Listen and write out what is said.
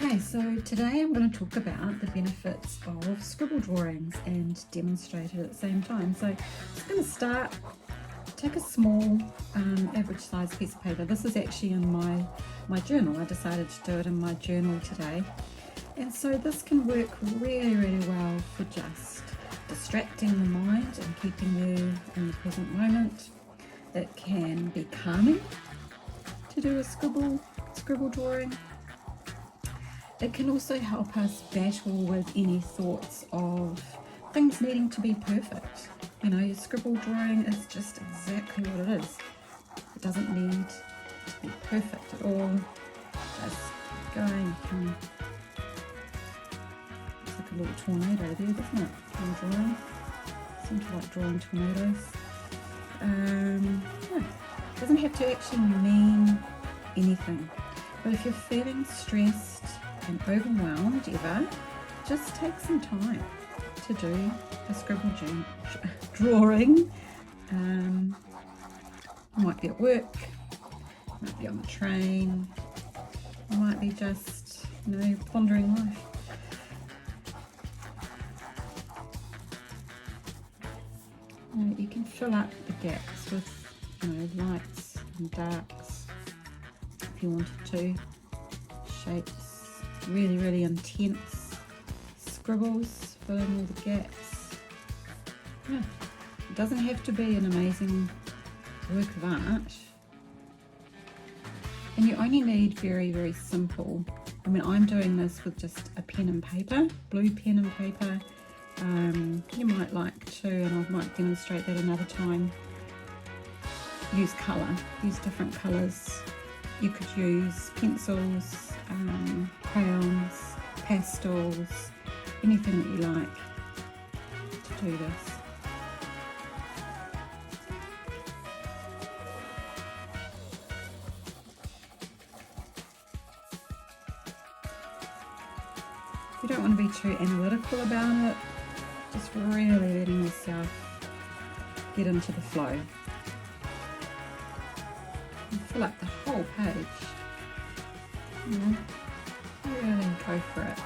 Okay, so today I'm going to talk about the benefits of scribble drawings and demonstrate it at the same time. So I'm just going to start, take a small average size piece of paper. This is actually in my journal. I decided to do it in my journal today. And so this can work really, really well for just distracting the mind and keeping you in the present moment. It can be calming to do a scribble drawing. It can also help us battle with any thoughts of things needing to be perfect. You know, your scribble drawing is just exactly what it is. It doesn't need to be perfect at all. Just keep going. It's like a little tornado there, doesn't it? Drawing. I seem to like drawing tornadoes. It doesn't have to actually mean anything. But if you're feeling stressed and overwhelmed ever, just take some time to do a scribble drawing. You might be at work, might be on the train, you might be just, pondering life. You can fill up the gaps with, lights and darks if you wanted to, shapes, really, really intense scribbles, fill in all the gaps. It doesn't have to be an amazing work of art. And you only need very, very simple. I'm doing this with just a pen and paper, blue pen and paper. You might like to, and I might demonstrate that another time, use colour, use different colours. You could use pencils, crayons, pastels, anything that you like to do this. You don't want to be too analytical about it, just really letting yourself get into the flow. And fill up the whole page. Really go for it.